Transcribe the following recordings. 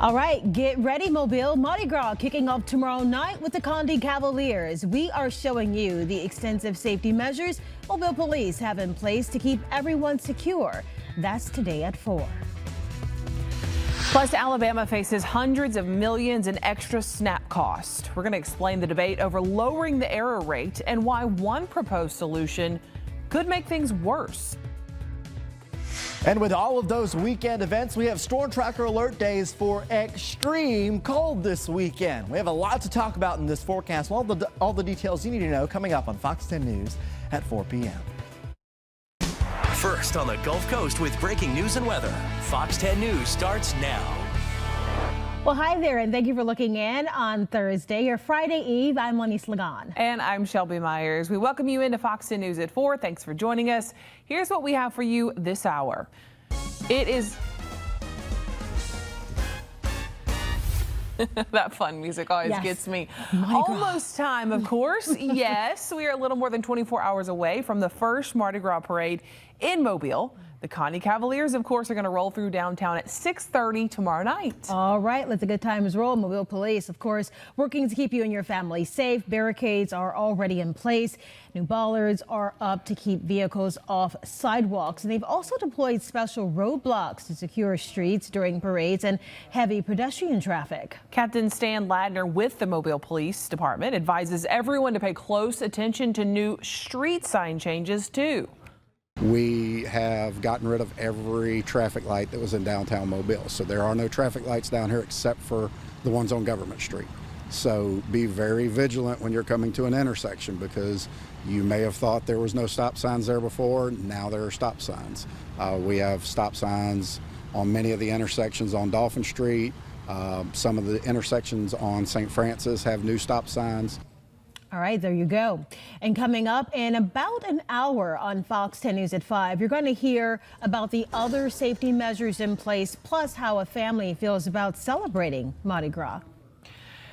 All right, get ready, Mobile. Mardi Gras kicking off tomorrow night with the Condi Cavaliers. We are showing you the extensive safety measures Mobile police have in place to keep everyone secure. That's today at 4. Plus, Alabama faces hundreds of millions in extra SNAP cost. We're going to explain the debate over lowering the error rate and why one proposed solution could make things worse. And with all of those weekend events, we have storm tracker alert days for extreme cold this weekend. We have a lot to talk about in this forecast. All the details you need to know coming up on Fox 10 News at 4 p.m. First on the Gulf Coast with breaking news and weather. Fox 10 News starts now. Well, hi there, and thank you for looking in on Thursday, your Friday Eve. I'm Lenise Lagan. And I'm Shelby Myers. We welcome you into Fox 10 News at 4. Thanks for joining us. Here's what we have for you this hour. It is that fun music always gets me. Almost time, of course. Yes, we are a little more than 24 hours away from the first Mardi Gras parade in Mobile. The Condi Cavaliers, of course, are going to roll through downtown at 6:30 tomorrow night. All right, let the good times roll. Mobile Police, of course, working to keep you and your family safe. Barricades are already in place. New bollards are up to keep vehicles off sidewalks. And they've also deployed special roadblocks to secure streets during parades and heavy pedestrian traffic. Captain Stan Ladner with the Mobile Police Department advises everyone to pay close attention to new street sign changes, too. We have gotten rid of every traffic light that was in downtown Mobile. So there are no traffic lights down here except for the ones on Government Street. So be very vigilant when you're coming to an intersection because you may have thought there was no stop signs there before. Now there are stop signs. We have stop signs on many of the intersections on Dolphin Street. Some of the intersections on St. Francis have new stop signs. All right, there you go. And coming up in about an hour on Fox 10 News at 5, you're going to hear about the other safety measures in place, plus how a family feels about celebrating Mardi Gras.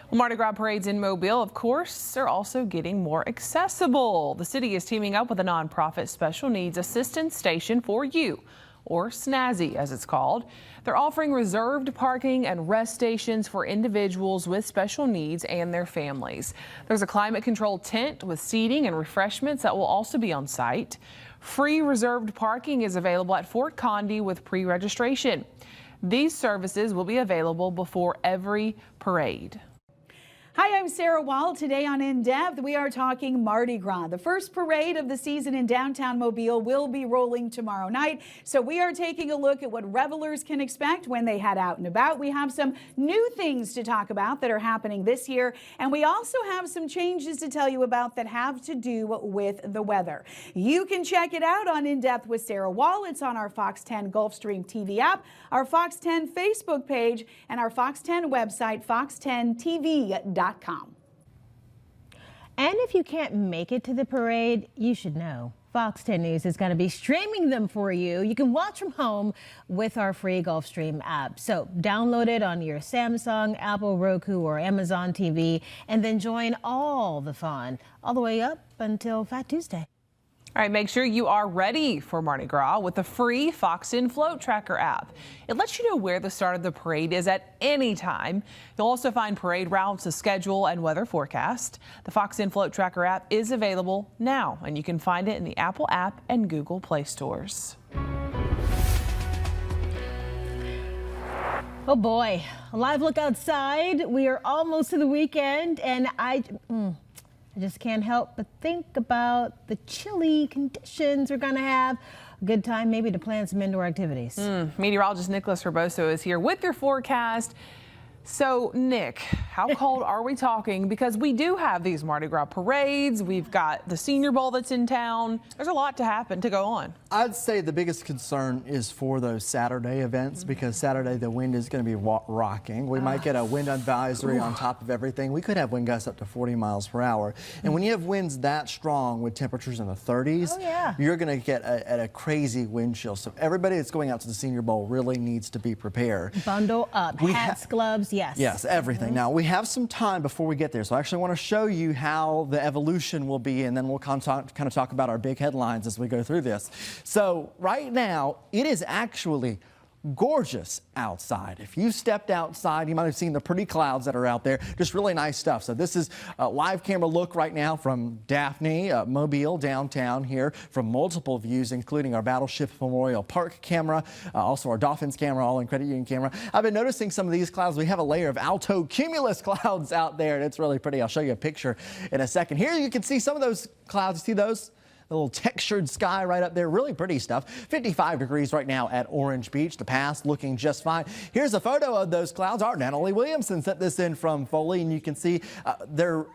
Well, Mardi Gras parades in Mobile, of course, are also getting more accessible. The city is teaming up with a nonprofit special needs assistance station for you, or SNAZZY as it's called. They're offering reserved parking and rest stations for individuals with special needs and their families. There's a climate-controlled tent with seating and refreshments that will also be on site. Free reserved parking is available at Fort Condi with pre-registration. These services will be available before every parade. Hi, I'm Sarah Wall. Today on In Depth, we are talking Mardi Gras. The first parade of the season in downtown Mobile will be rolling tomorrow night. So we are taking a look at what revelers can expect when they head out and about. We have some new things to talk about that are happening this year. And we also have some changes to tell you about that have to do with the weather. You can check it out on In Depth with Sarah Wall. It's on our Fox 10 Gulfstream TV app, our Fox 10 Facebook page, and our Fox 10 website, fox10tv.com. And if you can't make it to the parade, you should know. Fox 10 News is going to be streaming them for you. You can watch from home with our free Gulfstream app. So download it on your Samsung, Apple, Roku, or Amazon TV, and then join all the fun all the way up until Fat Tuesday. All right, make sure you are ready for Mardi Gras with the free Fox 10 Float Tracker app. It lets you know where the start of the parade is at any time. You'll also find parade routes, a schedule, and weather forecast. The Fox 10 Float Tracker app is available now, and you can find it in the Apple app and Google Play stores. Oh boy, a live look outside. We are almost to the weekend, and I just can't help but think about the chilly conditions we're going to have. A good time maybe to plan some indoor activities. Meteorologist Nicholas Herboso is here with your forecast. So, Nick, how cold are we talking? Because we do have these Mardi Gras parades. We've got the Senior Bowl that's in town. There's a lot to happen to go on. I'd say the biggest concern is for those Saturday events because Saturday the wind is going to be rocking. We might get a wind advisory on top of everything. We could have wind gusts up to 40 miles per hour. And when you have winds that strong with temperatures in the 30s, you're going to get a crazy wind chill. So everybody that's going out to the Senior Bowl really needs to be prepared. Bundle up, hats, gloves. Yes, everything. Now, we have some time before we get there, so I actually want to show you how the evolution will be, and then we'll kind of talk about our big headlines as we go through this. So right now, it is actually gorgeous outside. If you stepped outside, you might have seen the pretty clouds that are out there. Just really nice stuff. So this is a live camera look right now from Daphne, Mobile, downtown here, from multiple views, including our Battleship Memorial Park camera, also our Dolphins camera, all in Credit Union camera. I've been noticing some of these clouds. We have a layer of alto cumulus clouds out there, and it's really pretty. I'll show you a picture in a second. Here you can see some of those clouds. See those? A little textured sky right up there, really pretty stuff. 55 degrees right now at Orange Beach. The pass looking just fine. Here's a photo of those clouds. Our Natalie Williamson sent this in from Foley, and you can see they're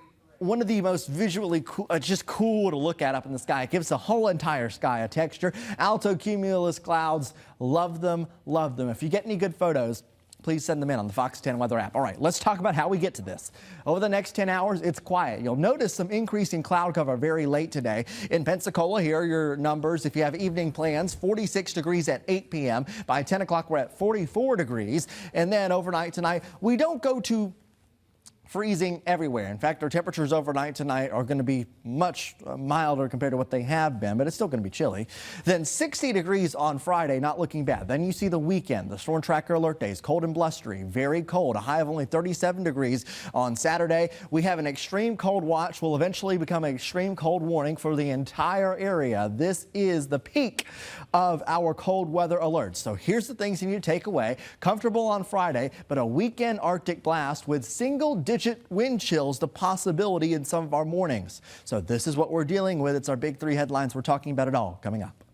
one of the most visually cool, just cool to look at up in the sky. It gives the whole entire sky a texture. Alto cumulus clouds, love them, love them. If you get any good photos, please send them in on the Fox 10 weather app. All right, let's talk about how we get to this. Over the next 10 hours, it's quiet. You'll notice some increasing cloud cover very late today. In Pensacola, here are your numbers. If you have evening plans, 46 degrees at 8 p.m. By 10 o'clock, we're at 44 degrees. And then overnight tonight, we don't go to freezing everywhere. In fact, our temperatures overnight tonight are going to be much milder compared to what they have been, but it's still going to be chilly. Then 60 degrees on Friday, not looking bad. Then you see the weekend, the storm tracker alert days, cold and blustery, very cold, a high of only 37 degrees on Saturday. We have an extreme cold watch, will eventually become an extreme cold warning for the entire area. This is the peak of our cold weather alerts. So here's the things you need to take away. Comfortable on Friday, but a weekend Arctic blast with single-digit wind chills, the possibility in some of our mornings. So this is what we're dealing with. It's our big three headlines. We're talking about it all coming up.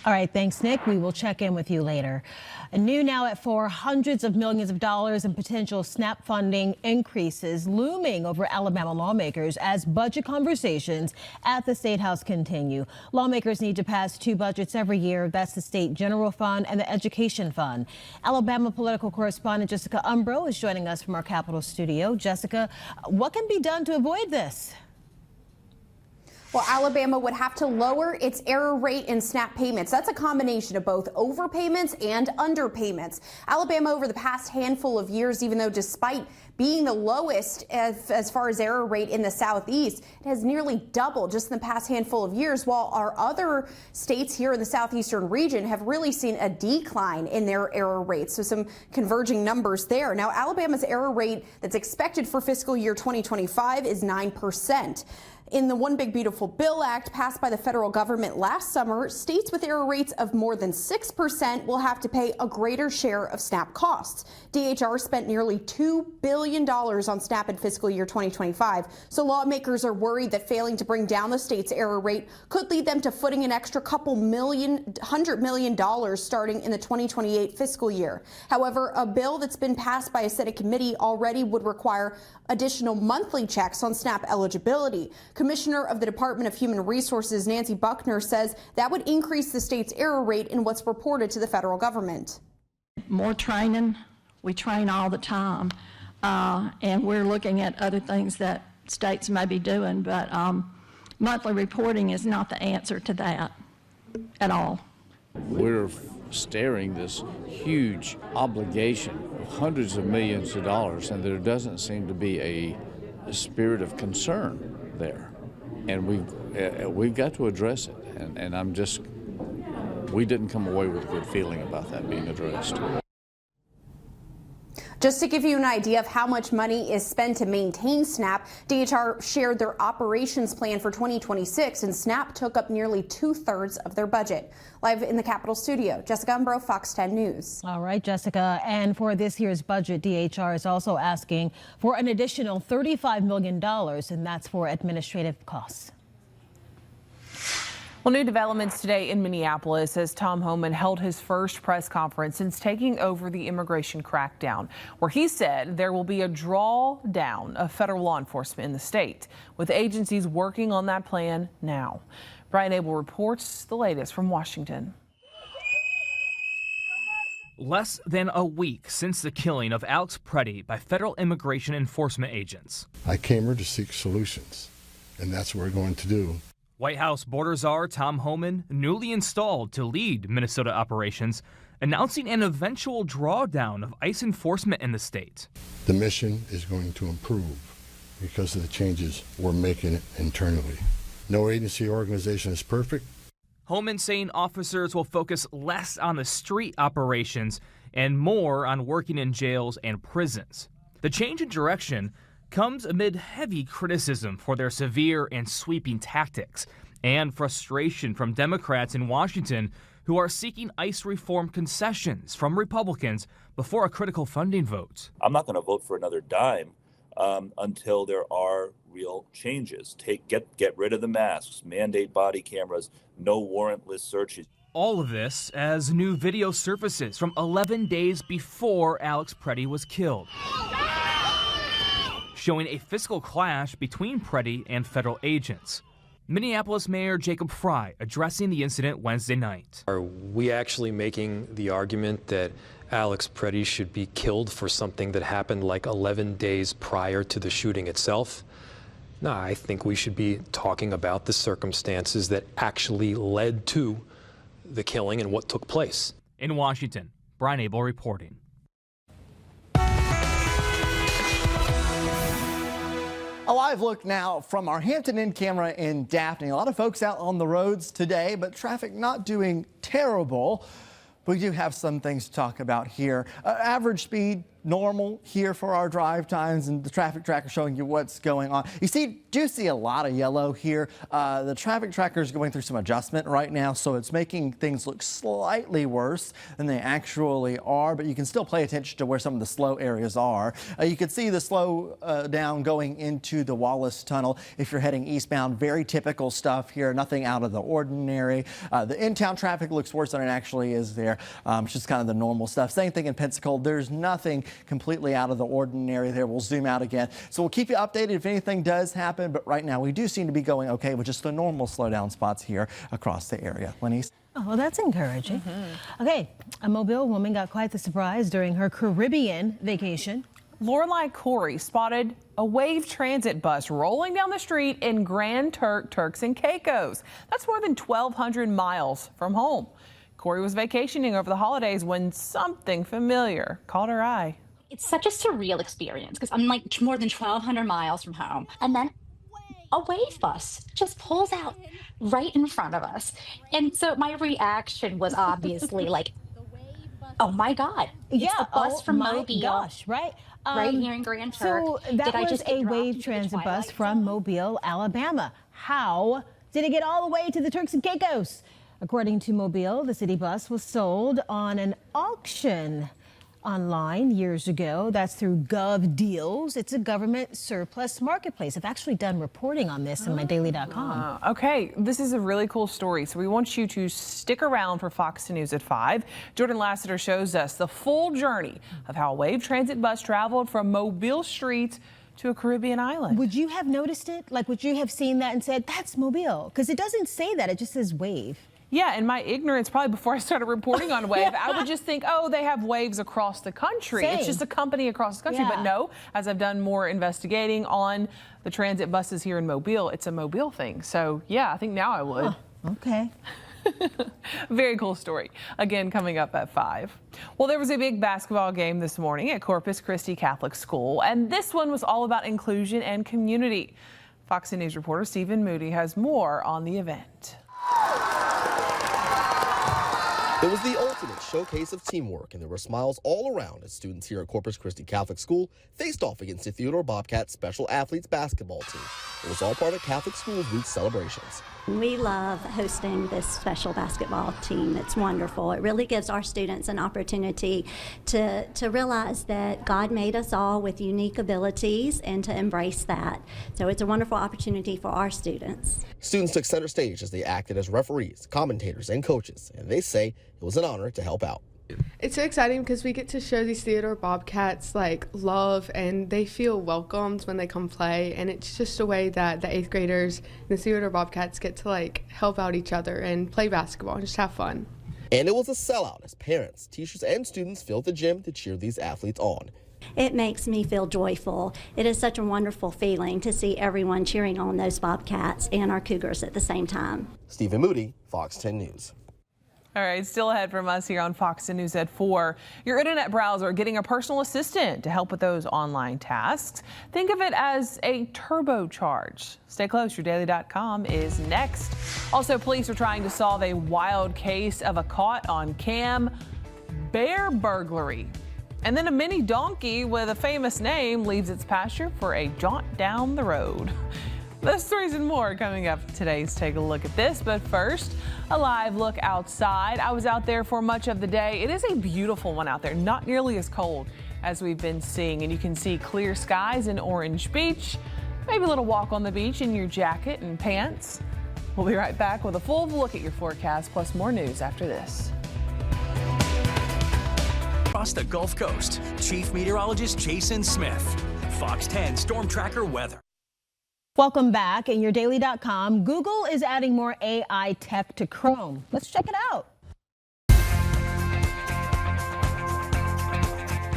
All right, thanks, Nick. We will check in with you later. New now at 4, hundreds of millions of dollars in potential SNAP funding increases looming over Alabama lawmakers as budget conversations at the State House continue. Lawmakers need to pass 2 budgets every year. That's the State General Fund and the Education Fund. Alabama political correspondent Jessica Umbro is joining us from our Capitol studio. Jessica, what can be done to avoid this? Well, Alabama would have to lower its error rate in SNAP payments. That's a combination of both overpayments and underpayments. Alabama, over the past handful of years, even though despite being the lowest as far as error rate in the Southeast, it has nearly doubled just in the past handful of years, while our other states here in the southeastern region have really seen a decline in their error rates. So some converging numbers there. Now, Alabama's error rate that's expected for fiscal year 2025 is 9%. In the One Big Beautiful Bill Act passed by the federal government last summer, states with error rates of more than 6% will have to pay a greater share of SNAP costs. DHR spent nearly $2 billion on SNAP in fiscal year 2025, so lawmakers are worried that failing to bring down the state's error rate could lead them to footing an extra $100 million starting in the 2028 fiscal year. However, a bill that's been passed by a Senate committee already would require additional monthly checks on SNAP eligibility. Commissioner of the Department of Human Resources, Nancy Buckner, says that would increase the state's error rate in what's reported to the federal government. More training. We train all the time, and we're looking at other things that states may be doing, but monthly reporting is not the answer to that at all. We're staring this huge obligation of hundreds of millions of dollars, and there doesn't seem to be a spirit of concern there, and we've got to address it, and we didn't come away with a good feeling about that being addressed. Just to give you an idea of how much money is spent to maintain SNAP, DHR shared their operations plan for 2026, and SNAP took up nearly 2/3 of their budget. Live in the Capitol studio, Jessica Umbro, Fox 10 News. All right, Jessica. And for this year's budget, DHR is also asking for an additional $35 million, and that's for administrative costs. Well, new developments today in Minneapolis as Tom Homan held his first press conference since taking over the immigration crackdown, where he said there will be a drawdown of federal law enforcement in the state, with agencies working on that plan now. Brian Abel reports the latest from Washington. Less than a week since the killing of Alex Preddy by federal immigration enforcement agents. I came here to seek solutions, and that's what we're going to do. White House border czar Tom Homan, newly installed to lead Minnesota operations, announcing an eventual drawdown of ICE enforcement in the state. The mission is going to improve because of the changes we're making internally. No agency or organization is perfect. Holman saying officers will focus less on the street operations and more on working in jails and prisons. The change in direction comes amid heavy criticism for their severe and sweeping tactics and frustration from Democrats in Washington who are seeking ICE reform concessions from Republicans before a critical funding vote. I'm not going to vote for another dime until there are real changes. Get rid of the masks, mandate body cameras, no warrantless searches. All of this as new video surfaces from 11 days before Alex Preddy was killed, showing a physical clash between Preddy and federal agents. Minneapolis Mayor Jacob Frey addressing the incident Wednesday night. Are we actually making the argument that Alex Preddy should be killed for something that happened like 11 days prior to the shooting itself? No, I think we should be talking about the circumstances that actually led to the killing and what took place. In Washington, Brian Abel reporting. A live look now from our Hampton Inn camera in Daphne. A lot of folks out on the roads today, but traffic not doing terrible. We do have some things to talk about here. Average speed, normal here for our drive times, and the traffic tracker showing you what's going on. You do see a lot of yellow here. The traffic tracker is going through some adjustment right now, so it's making things look slightly worse than they actually are, but you can still pay attention to where some of the slow areas are. You can see the slow down going into the Wallace Tunnel if you're heading eastbound. Very typical stuff here, nothing out of the ordinary. The in-town traffic looks worse than it actually is there. It's just kind of the normal stuff. Same thing in Pensacola. There's nothing completely out of the ordinary there. We'll zoom out again. So we'll keep you updated if anything does happen, but right now we do seem to be going okay with just the normal slowdown spots here across the area. Lenise? Oh, well, that's encouraging. Okay, a Mobile woman got quite the surprise during her Caribbean vacation. Lorelei Corey spotted a Wave Transit bus rolling down the street in Grand Turks and Caicos. That's more than 1,200 miles from home. Corey was vacationing over the holidays when something familiar caught her eye. It's such a surreal experience because I'm like more than 1,200 miles from home. And then a Wave bus just pulls out right in front of us. And so my reaction was obviously like, oh my God, it's the bus from Mobile. Gosh, right? Right here in Grand Turk. So that was a Wave Transit bus from Mobile, Alabama. How did it get all the way to the Turks and Caicos? According to Mobile, the city bus was sold on an auction online years ago. That's through GovDeals. It's a government surplus marketplace. I've actually done reporting on this in mydaily.com. Okay, this is a really cool story, so we want you to stick around for Fox News at 5. Jordan Lassiter shows us the full journey of how a Wave Transit bus traveled from Mobile streets to a Caribbean island. Would you have noticed it? Like, would you have seen that and said, that's Mobile? Because it doesn't say that, it just says Wave. Yeah, in my ignorance, probably before I started reporting on Wave, I would just think, oh, they have Waves across the country. Same. It's just a company across the country. Yeah. But no, as I've done more investigating on the transit buses here in Mobile, it's a Mobile thing. So yeah, I think now I would. Oh, okay. Very cool story. Again, coming up at 5. Well, there was a big basketball game this morning at Corpus Christi Catholic School, and this one was all about inclusion and community. Fox News reporter Stephen Moody has more on the event. It was the ultimate showcase of teamwork, and there were smiles all around as students here at Corpus Christi Catholic School faced off against the Theodore Bobcats Special Athletes basketball team. It was all part of Catholic Schools Week celebrations. We love hosting this special basketball team. It's wonderful. It really gives our students an opportunity to realize that God made us all with unique abilities and to embrace that. So it's a wonderful opportunity for our students. Students took center stage as they acted as referees, commentators, and coaches, and they say it was an honor to help out. It's so exciting because we get to show these Theodore Bobcats like love, and they feel welcomed when they come play, and it's just a way that the 8th graders and the Theodore Bobcats get to like help out each other and play basketball and just have fun. And it was a sellout as parents, teachers, and students filled the gym to cheer these athletes on. It makes me feel joyful. It is such a wonderful feeling to see everyone cheering on those Bobcats and our Cougars at the same time. Stephen Moody, Fox 10 News. All right, still ahead from us here on Fox 10 News at 4. Your internet browser getting a personal assistant to help with those online tasks. Think of it as a turbocharge. Stay close, yourdaily.com is next. Also, police are trying to solve a wild case of a caught on cam bear burglary. And then a mini donkey with a famous name leaves its pasture for a jaunt down the road. Those stories and more coming up today. Take a look at this. But first, a live look outside. I was out there for much of the day. It is a beautiful one out there, not nearly as cold as we've been seeing. And you can see clear skies in Orange Beach. Maybe a little walk on the beach in your jacket and pants. We'll be right back with a full look at your forecast, plus more news after this. Across the Gulf Coast, Chief Meteorologist Jason Smith, Fox 10 Storm Tracker Weather. Welcome back. In yourdaily.com, Google is adding more AI tech to Chrome. Let's check it out.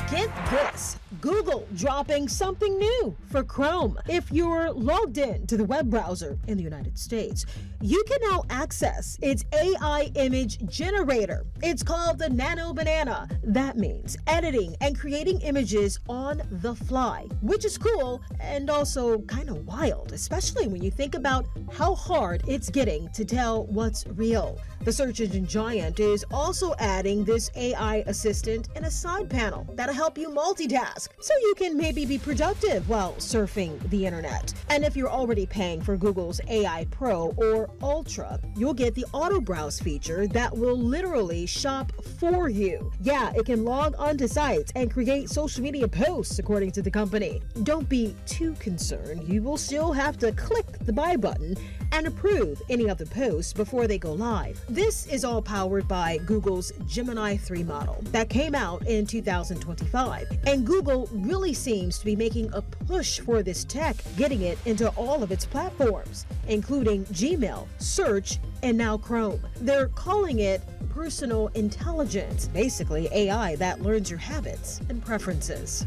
Get this, Google dropping something new for Chrome. If you're logged in to the web browser in the United States, you can now access its AI image generator. It's called the Nano Banana. That means editing and creating images on the fly, which is cool and also kind of wild, especially when you think about how hard it's getting to tell what's real. The search engine giant is also adding this AI assistant in a side panel that'll help you multitask, so you can maybe be productive while surfing the internet. And if you're already paying for Google's AI Pro or Ultra, you'll get the auto browse feature that will literally shop for you. Yeah, it can log onto sites and create social media posts, according to the company. Don't be too concerned. You will still have to click the buy button and approve any of the posts before they go live. This is all powered by Google's Gemini 3 model that came out in 2025. And Google really seems to be making a push for this tech, getting it into all of its platforms, including Gmail, Search, and now Chrome. They're calling it personal intelligence, basically AI that learns your habits and preferences.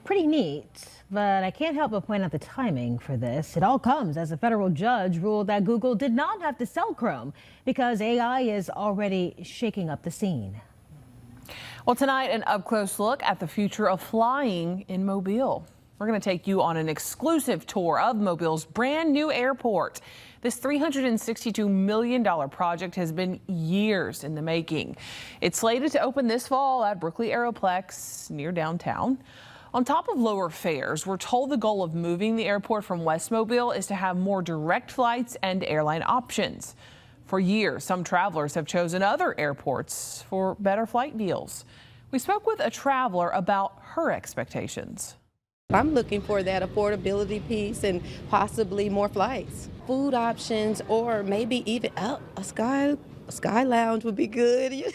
Pretty neat. But I can't help but point out the timing for this. It all comes as a federal judge ruled that Google did not have to sell Chrome because AI is already shaking up the scene. Well, tonight, an up-close look at the future of flying in Mobile. We're going to take you on an exclusive tour of Mobile's brand new airport. This $362 million project has been years in the making. It's slated to open this fall at Brookley Aeroplex near downtown. On top of lower fares, we're told the goal of moving the airport from West Mobile is to have more direct flights and airline options. For years, some travelers have chosen other airports for better flight deals. We spoke with a traveler about her expectations. I'm looking for that affordability piece and possibly more flights, food options, or maybe even a sky lounge would be good.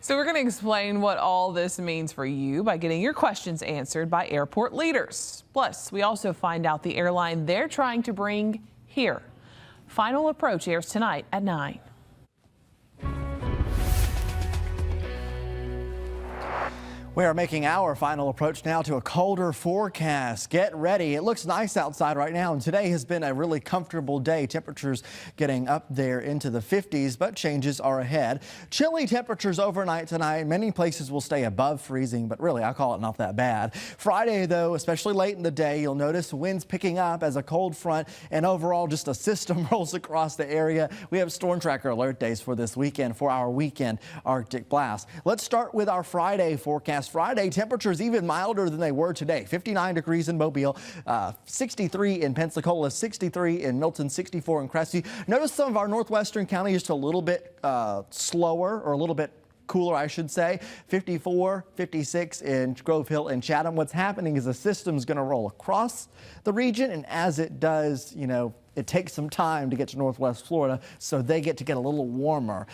So we're going to explain what all this means for you by getting your questions answered by airport leaders. Plus, we also find out the airline they're trying to bring here. Final Approach airs tonight at 9. We are making our final approach now to a colder forecast. Get ready. It looks nice outside right now, and today has been a really comfortable day. Temperatures getting up there into the 50s, but changes are ahead. Chilly temperatures overnight tonight. Many places will stay above freezing, but really, I call it not that bad. Friday, though, especially late in the day, you'll notice winds picking up as a cold front and overall just a system rolls across the area. We have storm tracker alert days for this weekend for our weekend Arctic blast. Let's start with our Friday forecast. Friday, temperatures even milder than they were today. 59 degrees in Mobile, 63 in Pensacola, 63 in Milton, 64 in Cressy. Notice some of our northwestern counties just a little bit slower, or a little bit cooler, I should say. 54, 56 in Grove Hill and Chatham. What's happening is a system's going to roll across the region, and as it does, it takes some time to get to northwest Florida, so they get a little warmer.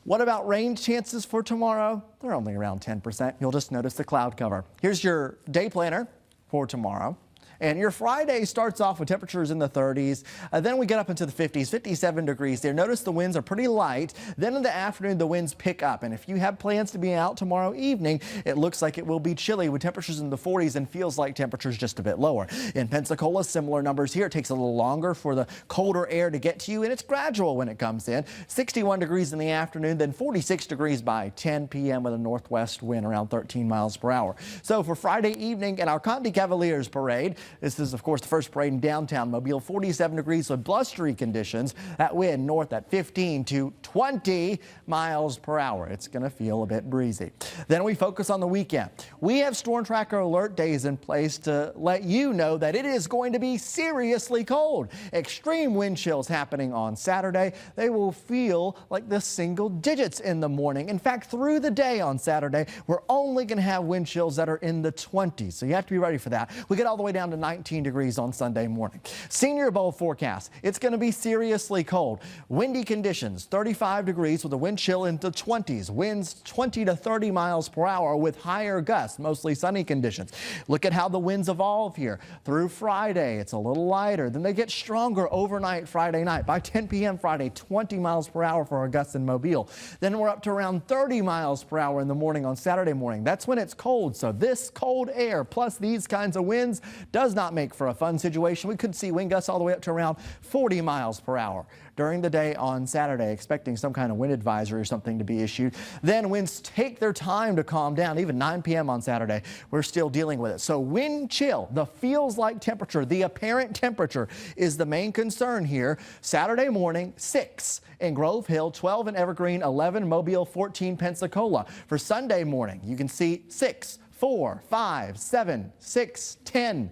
What about rain chances for tomorrow? They're only around 10%. You'll just notice the cloud cover. Here's your day planner for tomorrow. And your Friday starts off with temperatures in the 30s. Then we get up into the 50s, 57 degrees there. Notice the winds are pretty light. Then in the afternoon, the winds pick up. And if you have plans to be out tomorrow evening, it looks like it will be chilly with temperatures in the 40s and feels like temperatures just a bit lower. In Pensacola, similar numbers here. It takes a little longer for the colder air to get to you, and it's gradual when it comes in. 61 degrees in the afternoon, then 46 degrees by 10 p.m. with a northwest wind around 13 miles per hour. So for Friday evening and our Conti Cavaliers parade, this is, of course, the first parade in downtown Mobile, 47 degrees with blustery conditions. That wind north at 15 to 20 miles per hour. It's going to feel a bit breezy. Then we focus on the weekend. We have Storm Tracker alert days in place to let you know that it is going to be seriously cold. Extreme wind chills happening on Saturday. They will feel like the single digits in the morning. In fact, through the day on Saturday, we're only going to have wind chills that are in the 20s. So you have to be ready for that. We get all the way down to 19 degrees on Sunday morning. Senior Bowl forecast. It's going to be seriously cold. Windy conditions, 35 degrees with a wind chill into 20s. Winds 20 to 30 miles per hour with higher gusts, mostly sunny conditions. Look at how the winds evolve here. Through Friday, it's a little lighter. Then they get stronger overnight Friday night. By 10 p.m. Friday, 20 miles per hour for our gusts in Mobile. Then we're up to around 30 miles per hour in the morning on Saturday morning. That's when it's cold. So this cold air plus these kinds of winds does not make for a fun situation. We could see wind gusts all the way up to around 40 miles per hour. During the day on Saturday, expecting some kind of wind advisory or something to be issued. Then winds take their time to calm down. Even 9 p.m. on Saturday, we're still dealing with it. So wind chill, the feels like temperature, the apparent temperature is the main concern here. Saturday morning, 6 in Grove Hill, 12 in Evergreen, 11 Mobile, 14 Pensacola. For Sunday morning, you can see 6, 4, 5, 7, 6, 10.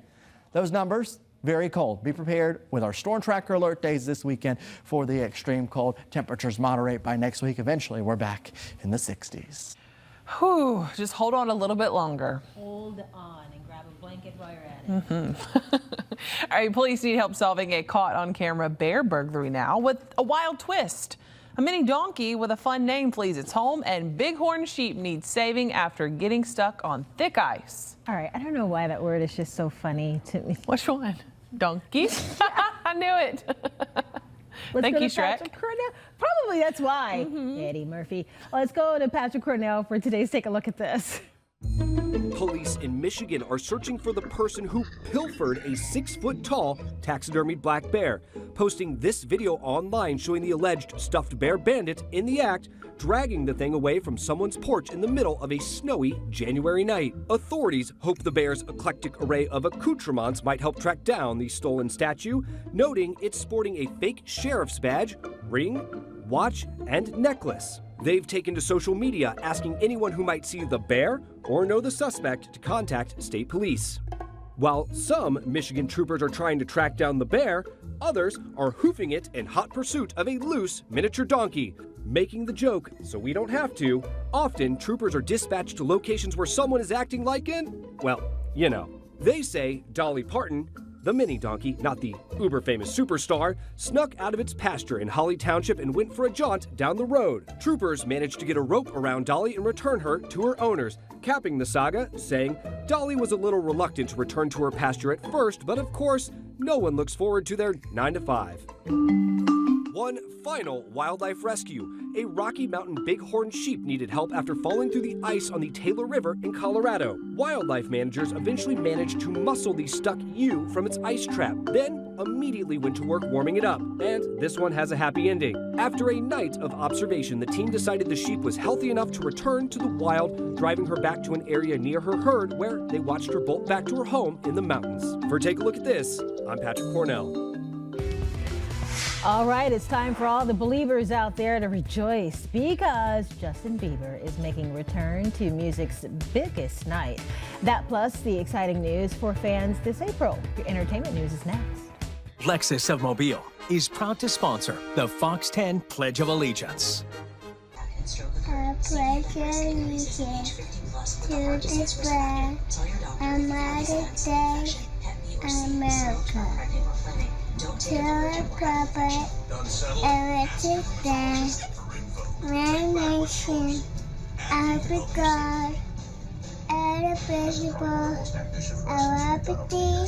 Those numbers, very cold. Be prepared with our Storm Tracker alert days this weekend for the extreme cold. Temperatures moderate by next week. Eventually, we're back in the 60s. Whew, just hold on a little bit longer. Hold on and grab a blanket while you're at it. All right, police need help solving a caught-on-camera bear burglary now with a wild twist. A mini donkey with a fun name flees its home, and bighorn sheep needs saving after getting stuck on thick ice. All right, I don't know why that word is just so funny to me. Which one? Donkey? I knew it. Thank you, Shrek. Probably that's why. Eddie Murphy. Let's go to Patrick Cornell for today's Take a Look at This. Police in Michigan are searching for the person who pilfered a 6-foot-tall taxidermied black bear, posting this video online showing the alleged stuffed bear bandit in the act, dragging the thing away from someone's porch in the middle of a snowy January night. Authorities hope the bear's eclectic array of accoutrements might help track down the stolen statue, noting it's sporting a fake sheriff's badge, ring, watch, and necklace. They've taken to social media asking anyone who might see the bear or know the suspect to contact state police. While some Michigan troopers are trying to track down the bear, others are hoofing it in hot pursuit of a loose miniature donkey. Making the joke, so we don't have to, often troopers are dispatched to locations where someone is acting like well, you know. They say Dolly Parton, the mini donkey, not the uber-famous superstar, snuck out of its pasture in Holly Township and went for a jaunt down the road. Troopers managed to get a rope around Dolly and return her to her owners, capping the saga, saying Dolly was a little reluctant to return to her pasture at first, but of course, no one looks forward to their 9 to 5. One final wildlife rescue. A Rocky Mountain bighorn sheep needed help after falling through the ice on the Taylor River in Colorado. Wildlife managers eventually managed to muscle the stuck ewe from its ice trap, then immediately went to work warming it up. And this one has a happy ending. After a night of observation, the team decided the sheep was healthy enough to return to the wild, driving her back to an area near her herd where they watched her bolt back to her home in the mountains. For Take a Look at This, I'm Patrick Cornell. All right, it's time for all the believers out there to rejoice because Justin Bieber is making a return to music's biggest night. That plus the exciting news for fans this April. Your entertainment news is next. Lexus of Mobile is proud to sponsor the Fox 10 Pledge of Allegiance. I pledge allegiance to the flag of United States of America, to the republic and which it stands, one nation, under God, indivisible, with liberty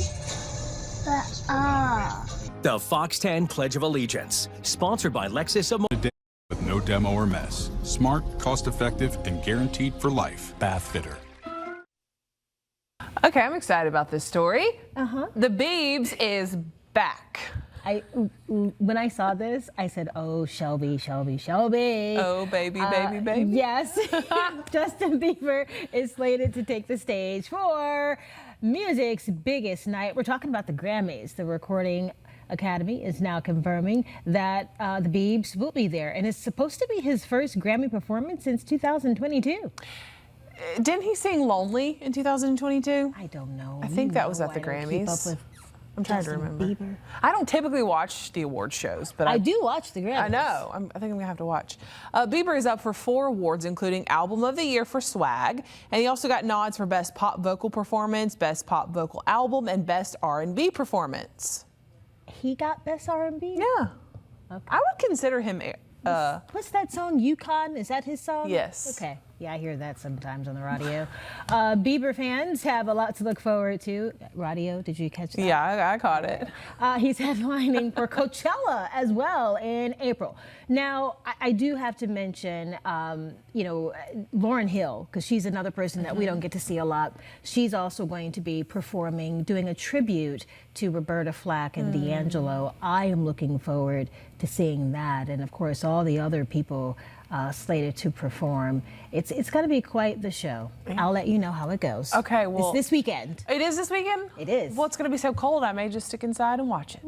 but all. The Fox 10 Pledge of Allegiance, sponsored by Lexus of with no demo or mess. Smart, cost-effective, and guaranteed for life. Bath Fitter. Okay, I'm excited about this story. The Biebs is back. When I saw this, I said, oh, Shelby, Shelby, Shelby. Oh, baby, baby, baby. Yes. Justin Bieber is slated to take the stage for music's biggest night. We're talking about the Grammys. The Recording Academy is now confirming that the Biebs will be there, and it's supposed to be his first Grammy performance since 2022. Didn't he sing Lonely in 2022? I don't know. I think that was at the Grammys. I'm trying to remember. Bieber. I don't typically watch the award shows, but I do watch the Grammys. I know. I think I'm gonna have to watch. Bieber is up for 4 awards, including Album of the Year for Swag, and he also got nods for Best Pop Vocal Performance, Best Pop Vocal Album, and Best R&B Performance. He got Best R&B? Yeah. Okay. I would consider him. What's that song? Yukon? Is that his song? Yes. Okay. Yeah, I hear that sometimes on the radio. Bieber fans have a lot to look forward to. Radio, did you catch that? Yeah, I caught it. He's headlining for Coachella as well in April. Now, I do have to mention, Lauryn Hill, because she's another person that we don't get to see a lot. She's also going to be performing, doing a tribute to Roberta Flack and D'Angelo. I am looking forward to seeing that. And of course, all the other people slated to perform. It's going to be quite the show. I'll let you know how it goes. Okay, well. It's this weekend. It is this weekend? It is. Well, it's going to be so cold, I may just stick inside and watch it.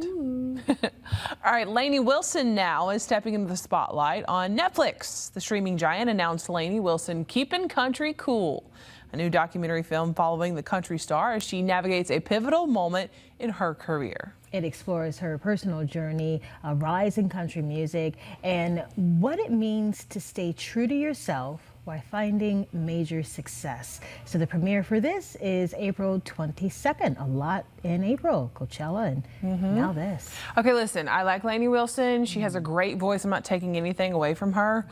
All right, Lainey Wilson now is stepping into the spotlight on Netflix. The streaming giant announced Lainey Wilson Keepin' Country Cool, a new documentary film following the country star as she navigates a pivotal moment in her career. It explores her personal journey, a rise in country music, and what it means to stay true to yourself while finding major success. So the premiere for this is April 22nd. A lot in April. Coachella and now this. Okay, listen, I like Lainey Wilson. She has a great voice. I'm not taking anything away from her.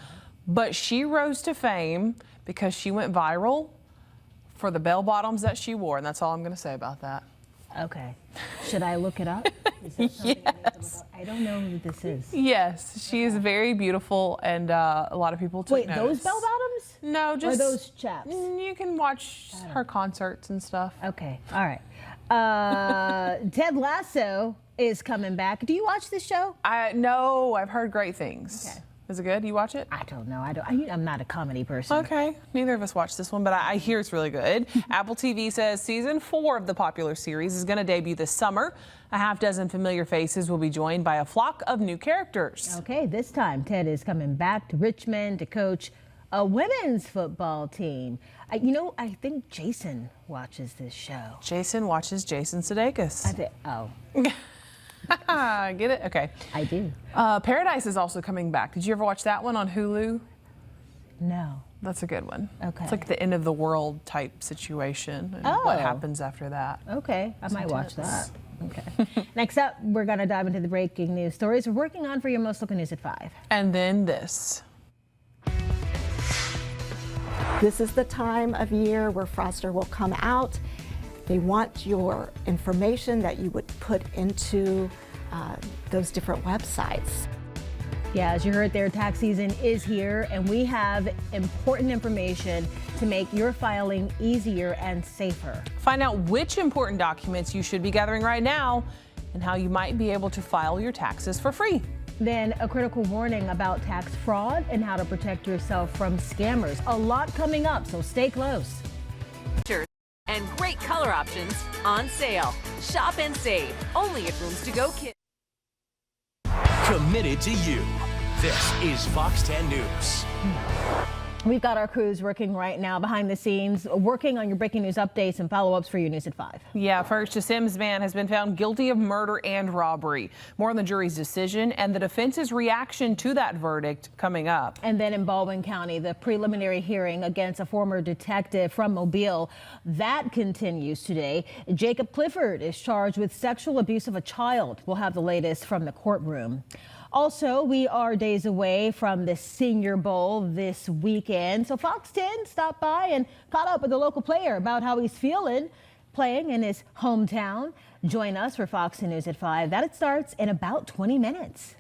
But she rose to fame because she went viral for the bell bottoms that she wore. And that's all I'm going to say about that. Okay. Should I look it up? Is that something Yes. I don't know who this is. Yes, she is very beautiful, and a lot of people took notice. Those bell bottoms? No, just or those chaps. You can watch her concerts and stuff. Okay, all right. Ted Lasso is coming back. Do you watch this show? No, I've heard great things. Okay. Is it good? You watch it? I don't know. I'm not a comedy person. Okay. Neither of us watched this one, but I hear it's really good. Apple TV says season 4 of the popular series is going to debut this summer. A half dozen familiar faces will be joined by a flock of new characters. Okay, this time Ted is coming back to Richmond to coach a women's football team. I think Jason watches this show. Jason watches Jason Sudeikis. Oh. Get it? Okay. I do. Paradise is also coming back. Did you ever watch that one on Hulu? No. That's a good one. Okay. It's like the end of the world type situation and what happens after that. Okay, I might watch that. Okay. Next up, we're going to dive into the breaking news stories we're working on for your most local news at 5. And then this. This is the time of year where Fraudster will come out. They want your information that you would put into those different websites. Yeah, as you heard there, tax season is here, and we have important information to make your filing easier and safer. Find out which important documents you should be gathering right now and how you might be able to file your taxes for free. Then a critical warning about tax fraud and how to protect yourself from scammers. A lot coming up, so stay close. And great color options on sale. Shop and save only at Rooms To Go Kids. Committed to you. This is Fox 10 News. We've got our crews working right now behind the scenes, working on your breaking news updates and follow-ups for your news at 5. Yeah, first, a Sims man has been found guilty of murder and robbery. More on the jury's decision and the defense's reaction to that verdict coming up. And then in Baldwin County, the preliminary hearing against a former detective from Mobile, that continues today. Jacob Clifford is charged with sexual abuse of a child. We'll have the latest from the courtroom. Also, we are days away from the Senior Bowl this weekend. So Fox 10 stopped by and caught up with a local player about how he's feeling playing in his hometown. Join us for Fox News at 5. That starts in about 20 minutes.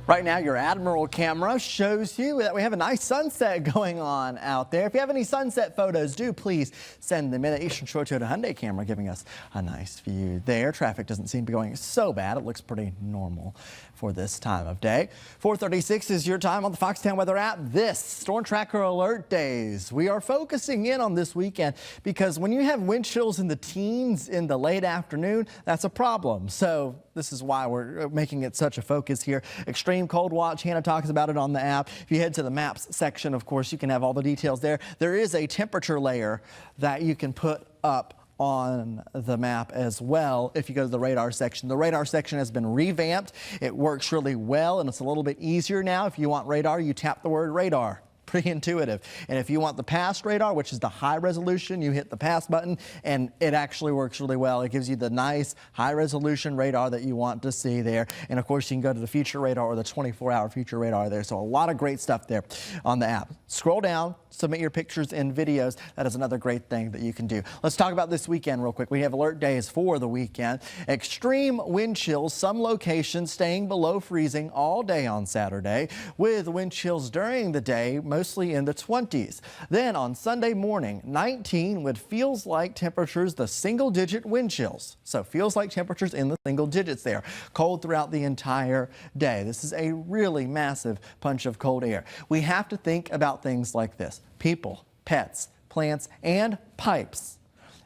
Right now, your Admiral camera shows you that we have a nice sunset going on out there. If you have any sunset photos, do please send them in. The Eastern Shore Toyota Hyundai camera giving us a nice view there. Traffic doesn't seem to be going so bad. It looks pretty normal for this time of day. 4:36 is your time on the Foxtown Weather app. This Storm Tracker Alert Days. We are focusing in on this weekend because when you have wind chills in the teens in the late afternoon, that's a problem. So this is why we're making it such a focus here. Extreme cold watch. Hannah talks about it on the app. If you head to the maps section, of course, you can have all the details there. There is a temperature layer that you can put up on the map as well if you go to the radar section. The radar section has been revamped. It works really well and it's a little bit easier now. If you want radar, you tap the word radar. Pretty intuitive. And if you want the past radar, which is the high resolution, you hit the pass button and it actually works really well. It gives you the nice high resolution radar that you want to see there. And of course, you can go to the future radar or the 24-hour future radar there. So a lot of great stuff there on the app. Scroll down, submit your pictures and videos. That is another great thing that you can do. Let's talk about this weekend real quick. We have alert days for the weekend. Extreme wind chills, some locations staying below freezing all day on Saturday, with wind chills during the day, mostly in the 20s. Then on Sunday morning, 19 with feels like temperatures, the single-digit wind chills. So feels like temperatures in the single digits there. Cold throughout the entire day. This is a really massive punch of cold air. We have to think about things like this. People, pets, plants, and pipes.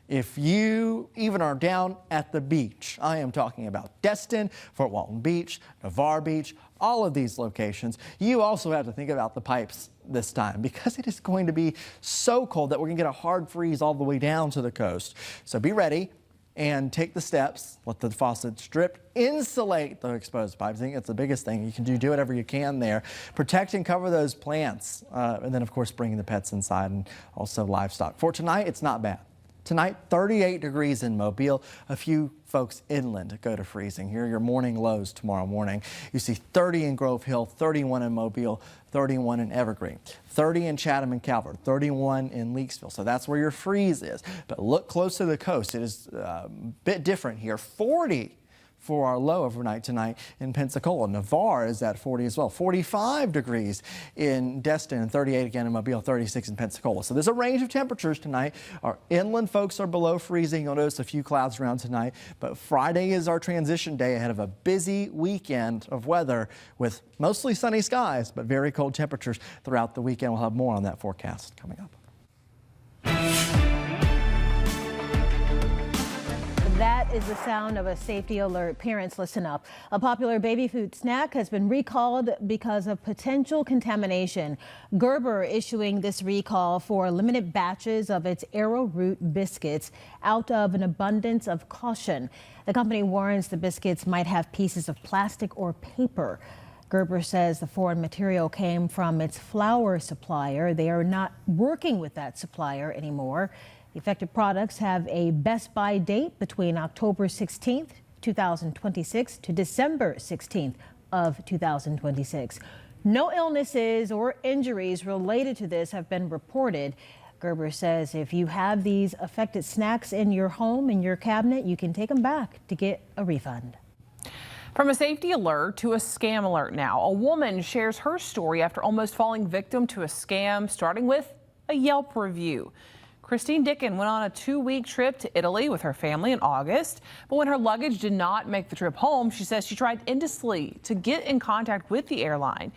If you even are down at the beach, I am talking about Destin, Fort Walton Beach, Navarre Beach, all of these locations, you also have to think about the pipes this time because it is going to be so cold that we're going to get a hard freeze all the way down to the coast. So be ready and take the steps. Let the faucets drip. Insulate the exposed pipes. I think that's the biggest thing you can do. Do whatever you can there. Protect and cover those plants. And then, of course, bringing the pets inside and also livestock. For tonight, it's not bad. Tonight, 38 degrees in Mobile. A few folks inland go to freezing. Here are your morning lows tomorrow morning. You see 30 in Grove Hill, 31 in Mobile, 31 in Evergreen, 30 in Chatham and Calvert, 31 in Leakesville. So that's where your freeze is. But look close to the coast. It is a bit different here. 40 for our low overnight tonight in Pensacola. Navarre is at 40 as well. 45 degrees in Destin, 38 again in Mobile, 36 in Pensacola. So there's a range of temperatures tonight. Our inland folks are below freezing. You'll notice a few clouds around tonight. But Friday is our transition day ahead of a busy weekend of weather with mostly sunny skies, but very cold temperatures throughout the weekend. We'll have more on that forecast coming up. That is the sound of a safety alert. Parents, listen up. A popular baby food snack has been recalled because of potential contamination. Gerber issuing this recall for limited batches of its arrowroot biscuits out of an abundance of caution. The company warns the biscuits might have pieces of plastic or paper. Gerber says the foreign material came from its flour supplier. They are not working with that supplier anymore. The affected products have a best buy date between October 16th, 2026 to December 16th of 2026. No illnesses or injuries related to this have been reported. Gerber says if you have these affected snacks in your home, in your cabinet, you can take them back to get a refund. From a safety alert to a scam alert now. A woman shares her story after almost falling victim to a scam, starting with a Yelp review. Christine Dicken went on a 2-week trip to Italy with her family in August, but when her luggage did not make the trip home, she says she tried endlessly to get in contact with the airline.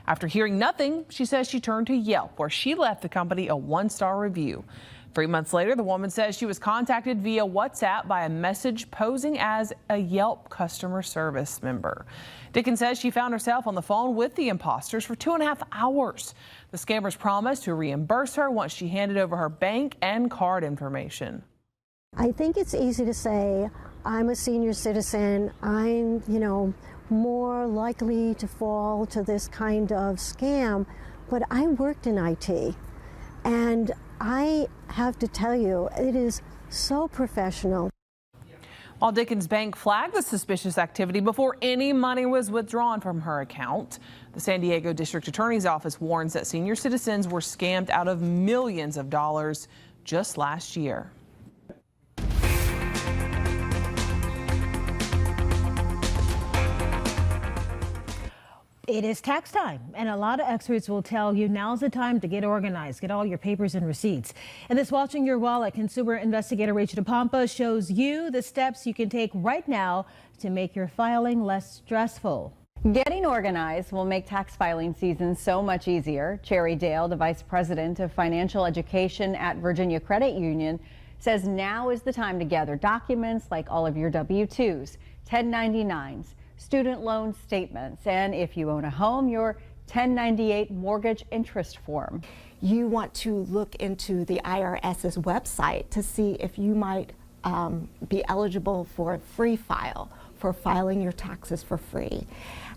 After hearing nothing, she says she turned to Yelp, where she left the company a 1-star review. 3 months later, the woman says she was contacted via WhatsApp by a message posing as a Yelp customer service member. Dicken says she found herself on the phone with the imposters for 2.5 hours. The scammers promised to reimburse her once she handed over her bank and card information. I think it's easy to say, I'm a senior citizen, I'm, more likely to fall to this kind of scam, but I worked in IT, and I have to tell you, it is so professional. While Dickens Bank flagged the suspicious activity before any money was withdrawn from her account, the San Diego District Attorney's Office warns that senior citizens were scammed out of millions of dollars just last year. It is tax time, and a lot of experts will tell you now's the time to get organized, get all your papers and receipts. And this Watching Your Wallet consumer investigator Rachel DePompa shows you the steps you can take right now to make your filing less stressful. Getting organized will make tax filing season so much easier. Cherry Dale, the vice president of financial education at Virginia Credit Union, says now is the time to gather documents like all of your W-2s, 1099s, student loan statements, and if you own a home, your 1098 mortgage interest form. You want to look into the IRS's website to see if you might be eligible for a free file, for filing your taxes for free.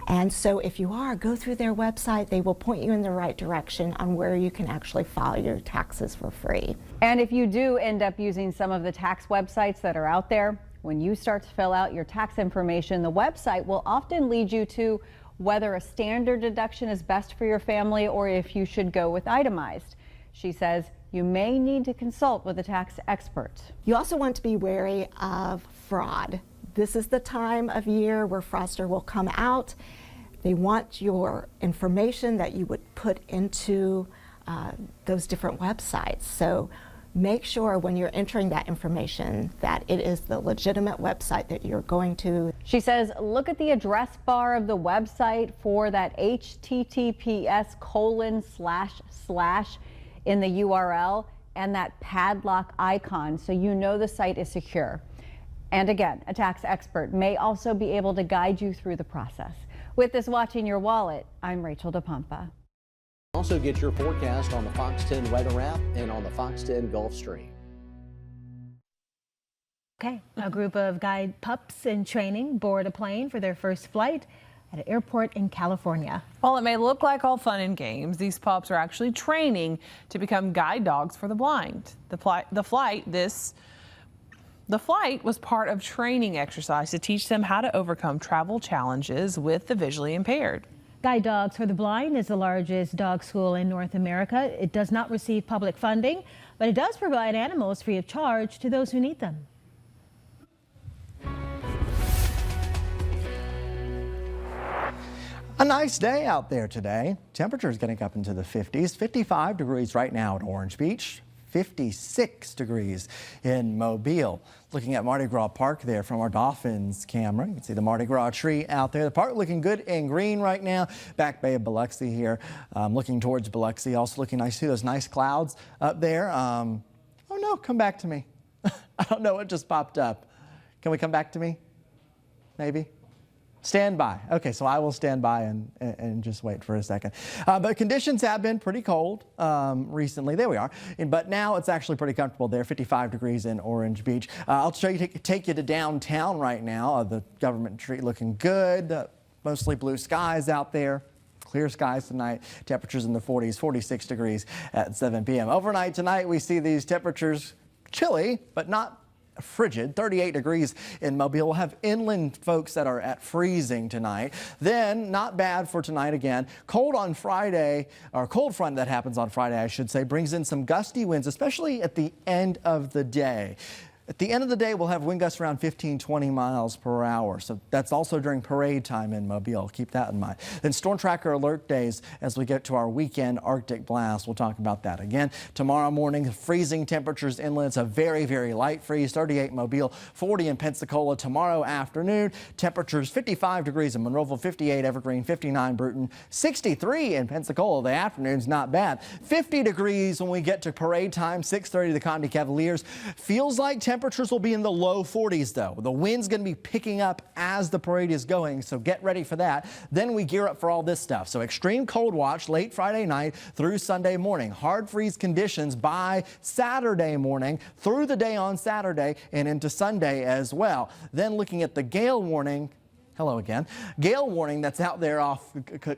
And so if you are, go through their website. They will point you in the right direction on where you can actually file your taxes for free. And if you do end up using some of the tax websites that are out there, when you start to fill out your tax information, the website will often lead you to whether a standard deduction is best for your family or if you should go with itemized. She says you may need to consult with a tax expert. You also want to be wary of fraud. This is the time of year where fraudsters will come out. They want your information that you would put into those different websites. So make sure when you're entering that information that it is the legitimate website that you're going to. She says look at the address bar of the website for that https:// in the URL and that padlock icon so you know the site is secure. And again, a tax expert may also be able to guide you through the process. With this Watching Your Wallet, I'm Rachel DePompa. Also get your forecast on the Fox 10 weather app and on the Fox 10 Gulf Stream. Okay, a group of guide pups in training board a plane for their first flight at an airport in California. While it may look like all fun and games, these pups are actually training to become guide dogs for the blind. The flight was part of training exercise to teach them how to overcome travel challenges with the visually impaired. Guide Dogs for the Blind is the largest dog school in North America. It does not receive public funding, but it does provide animals free of charge to those who need them. A nice day out there today. Temperatures getting up into the 50s, 55 degrees right now at Orange Beach. 56 degrees in Mobile. Looking at Mardi Gras Park there from our Dolphins camera. You can see the Mardi Gras tree out there. The park looking good in green right now. Back Bay of Biloxi here, looking towards Biloxi. Also looking nice. See those nice clouds up there. Oh no, come back to me. I don't know what just popped up. Can we come back to me? Maybe? Stand by. Okay, so I will stand by and just wait for a second. But conditions have been pretty cold recently. There we are. But now it's actually pretty comfortable there, 55 degrees in Orange Beach. I'll show you, take you to downtown right now. The government tree looking good. Mostly blue skies out there. Clear skies tonight. Temperatures in the 40s, 46 degrees at 7 p.m. Overnight tonight, we see these temperatures chilly, but not frigid. 38 degrees in Mobile. We'll have inland folks that are at freezing tonight. Then not bad for tonight again. Cold on Friday, or cold front that happens on Friday, I should say, brings in some gusty winds, especially at the end of the day. At the end of the day, we'll have wind gusts around 15, 20 miles per hour. So that's also during parade time in Mobile. Keep that in mind. Then storm tracker alert days as we get to our weekend Arctic blast. We'll talk about that again. Tomorrow morning, freezing temperatures inland. It's a very, very light freeze. 38 Mobile, 40 in Pensacola. Tomorrow afternoon, temperatures 55 degrees in Monroeville, 58 Evergreen, 59 Bruton, 63 in Pensacola. The afternoon's not bad. 50 degrees when we get to parade time, 6:30 the Conde Cavaliers. Feels like temperatures will be in the low 40s, though. The wind's going to be picking up as the parade is going, so get ready for that. Then we gear up for all this stuff. So extreme cold watch late Friday night through Sunday morning. Hard freeze conditions by Saturday morning through the day on Saturday and into Sunday as well. Then looking at the gale warning. Hello again. Gale warning that's out there off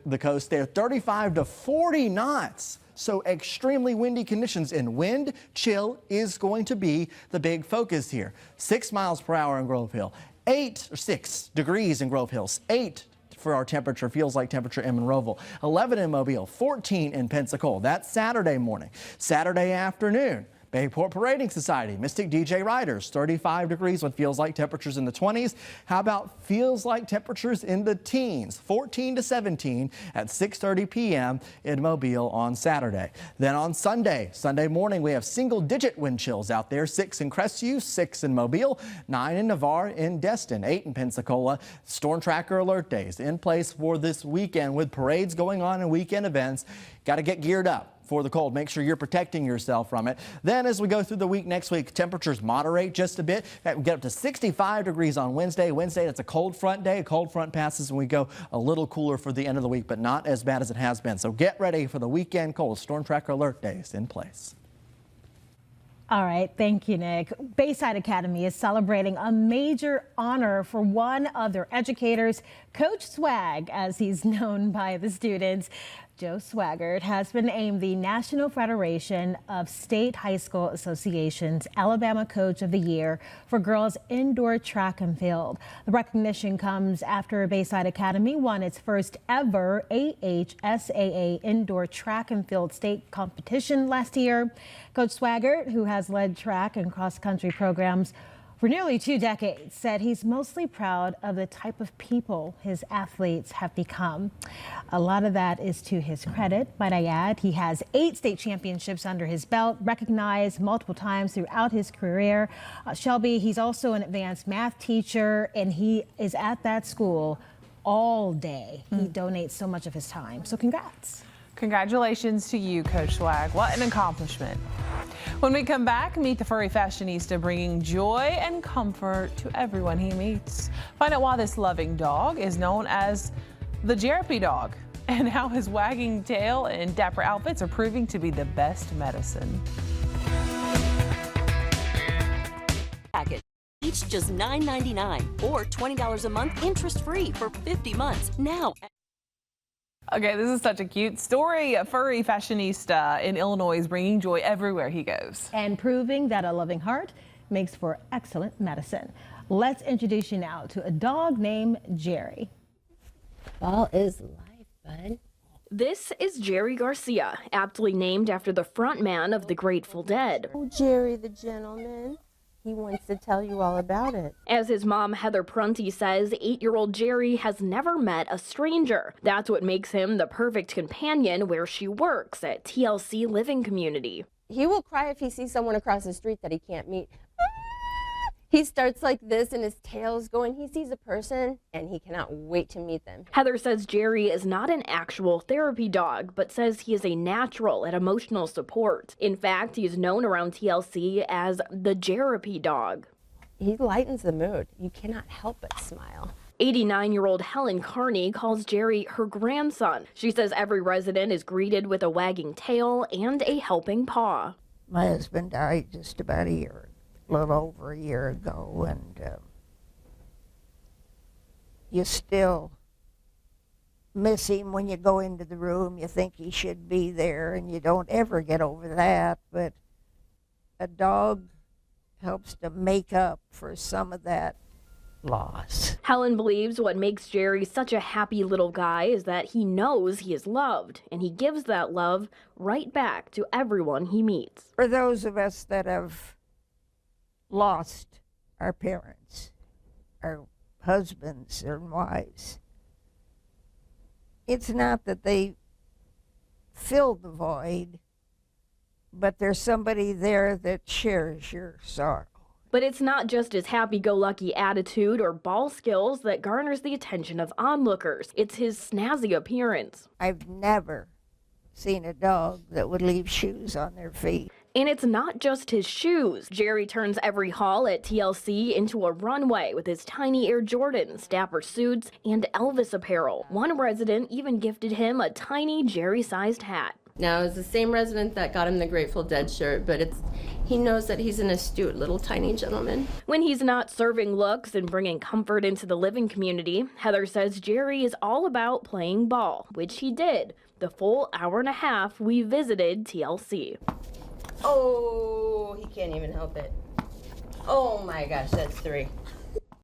the coast there, 35 to 40 knots. so extremely windy conditions, and wind chill is going to be the big focus here. 6 miles per hour in Grove Hill, 6 degrees in Grove Hills, 8 for our temperature, feels like temperature in Monroeville, 11 in Mobile, 14 in Pensacola. That's Saturday morning. Saturday afternoon, Bayport Parading Society, Mystic DJ Riders, 35 degrees with feels like temperatures in the 20s. How about feels like temperatures in the teens, 14 to 17 at 6:30 p.m. in Mobile on Saturday. Then on Sunday morning, we have single-digit wind chills out there, 6 in Crestview, 6 in Mobile, 9 in Navarre, in Destin, 8 in Pensacola. Storm Tracker alert days in place for this weekend with parades going on and weekend events. Got to get geared up for the cold. Make sure you're protecting yourself from it. Then as we go through the week next week, temperatures moderate just a bit. We get up to 65 degrees on Wednesday. Wednesday, it's a cold front day. A cold front passes and we go a little cooler for the end of the week, but not as bad as it has been. So get ready for the weekend cold. Storm Tracker alert days in place. All right, thank you, Nick. Bayside Academy is celebrating a major honor for one of their educators, Coach Swag, as he's known by the students. Joe Swaggart has been named the National Federation of State High School Associations Alabama Coach of the Year for girls indoor track and field. The recognition comes after Bayside Academy won its first ever AHSAA indoor track and field state competition last year. Coach Swaggart, who has led track and cross-country programs for nearly 2 decades, said he's mostly proud of the type of people his athletes have become. A lot of that is to his credit, might I add. He has 8 state championships under his belt, recognized multiple times throughout his career. Shelby, he's also an advanced math teacher, and he is at that school all day. He donates so much of his time. So congrats. Congratulations to you, Coach Swag. What an accomplishment. When we come back, meet the furry fashionista bringing joy and comfort to everyone he meets. Find out why this loving dog is known as the Jeremy dog and how his wagging tail and dapper outfits are proving to be the best medicine. Package. Each just $9.99 or $20 a month interest-free for 50 months. Now. Okay, this is such a cute story. A furry fashionista in Illinois is bringing joy everywhere he goes. And proving that a loving heart makes for excellent medicine. Let's introduce you now to a dog named Jerry. Ball is life, bud. This is Jerry Garcia, aptly named after the frontman of the Grateful Dead. Oh, Jerry the gentleman. He wants to tell you all about it. As his mom, Heather Prunty, says, 8-year-old Jerry has never met a stranger. That's what makes him the perfect companion where she works at TLC Living Community. He will cry if he sees someone across the street that he can't meet. He starts like this and his tail's going. He sees a person and he cannot wait to meet them. Heather says Jerry is not an actual therapy dog, but says he is a natural at emotional support. In fact, he is known around TLC as the Jeremy dog. He lightens the mood. You cannot help but smile. 89-year-old Helen Carney calls Jerry her grandson. She says every resident is greeted with a wagging tail and a helping paw. My husband died just about a little over a year ago, and you still miss him when you go into the room. You think he should be there, and you don't ever get over that, but a dog helps to make up for some of that loss. Helen believes what makes Jerry such a happy little guy is that he knows he is loved, and he gives that love right back to everyone he meets. For those of us that have lost our parents, our husbands and wives, it's not that they filled the void, but there's somebody there that shares your sorrow. But it's not just his happy-go-lucky attitude or ball skills that garners the attention of onlookers. It's his snazzy appearance. I've never seen a dog that would leave shoes on their feet. And it's not just his shoes. Jerry turns every hall at TLC into a runway with his tiny Air Jordans, dapper suits, and Elvis apparel. One resident even gifted him a tiny Jerry-sized hat. Now, it's the same resident that got him the Grateful Dead shirt, but He knows that he's an astute little tiny gentleman. When he's not serving looks and bringing comfort into the living community, Heather says Jerry is all about playing ball, which he did the full hour and a half we visited TLC. Oh, he can't even help it. Oh my gosh, that's 3.